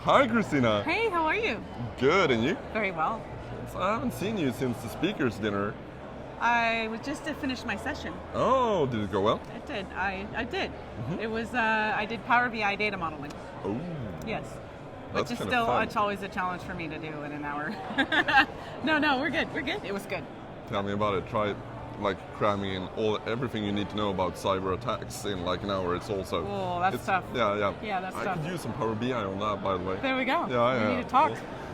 Hi, Christina. Hey, how are you? Good, and you? Very well. So I haven't seen you since the speakers dinner. I was just to finish my session. Oh, did it go well? It did. I did. It was. I did PowerBI data modeling. Oh, Yes. that's Which is kind still. of fun. It's always a challenge for me to do in an hour. No, we're good. We're good. It was good. Tell me about it. Try cramming in everything you need to know about cyber attacks in like an hour. It's also. Oh, that's tough. Yeah. Yeah, that's I tough. could use some Power BI on that, by the way. There we go. Yeah. We need to talk.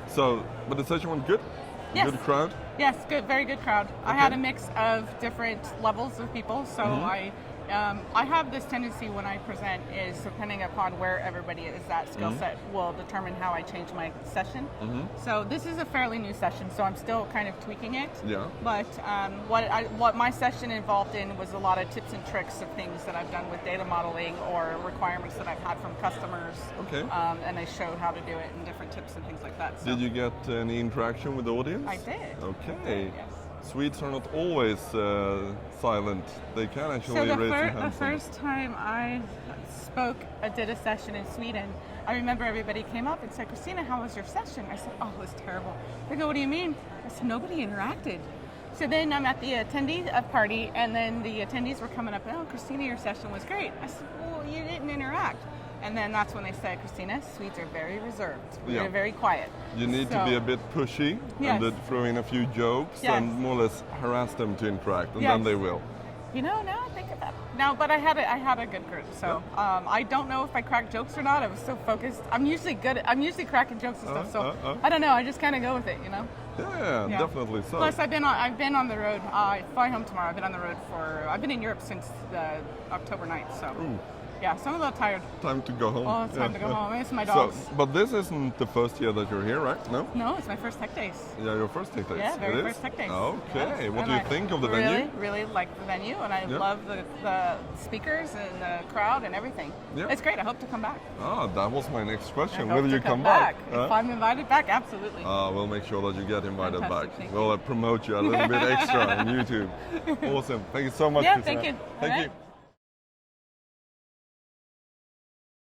So, but the session went good. Yes. Good crowd. Yes, good. Very good crowd. I had a mix of different levels of people, so I have this tendency when I present is depending upon where everybody is at skill set will determine how I change my session. So this is a fairly new session, so I'm still kind of tweaking it. Yeah. But what my session involved in was a lot of tips and tricks of things that I've done with data modeling or requirements that I've had from customers. Okay. And I showed how to do it and different tips and things like that. So Did you get any interaction with the audience? I did. Okay. Yes. Swedes are not always silent. They can actually So raise their the hands. first time I did a session in Sweden, I remember everybody came up and said, "Christina, how was your session?" I said, "Oh, it was terrible." They go, "What do you mean?" I said, "Nobody interacted." So then I'm at the attendee party, and then the attendees were coming up, "Oh, Christina, your session was great." I said, "Well, you didn't interact." And then that's when they said, "Christina, Swedes are very reserved. They're very quiet." You need to be a bit pushy Yes. and throw in a few jokes Yes. and more or less harass them to interact, and Yes. then they will. Now I think about it. No, but I had a good group. So I don't know if I cracked jokes or not. I was so focused. I'm usually cracking jokes and stuff. So I don't know. I just kind of go with it, Yeah, definitely so. Plus, I've been on the road. I fly home tomorrow. I've been on the road I've been in Europe since October 9th. So Ooh, yeah, so I'm a little tired. time to go home. Oh, it's time to go home. I miss my So, dogs. but this isn't the first year that you're here, right? No? No, it's my first tech days. Yeah, your first tech days. Yeah, very It is? first tech days. Okay, Yes. what And do you I think of the really, venue? Really like the venue, and I Yeah. love the speakers and the crowd and everything. Yeah. It's great. I hope to come back. Ah, that was my next I question. hope Will to you come back? back? If I'm invited back, absolutely. We'll make sure that you get invited Fantastic, back. thank We'll promote you a little bit extra on YouTube. Awesome. Thank you so much, Yeah, Christina. thank you. Thank All you. right.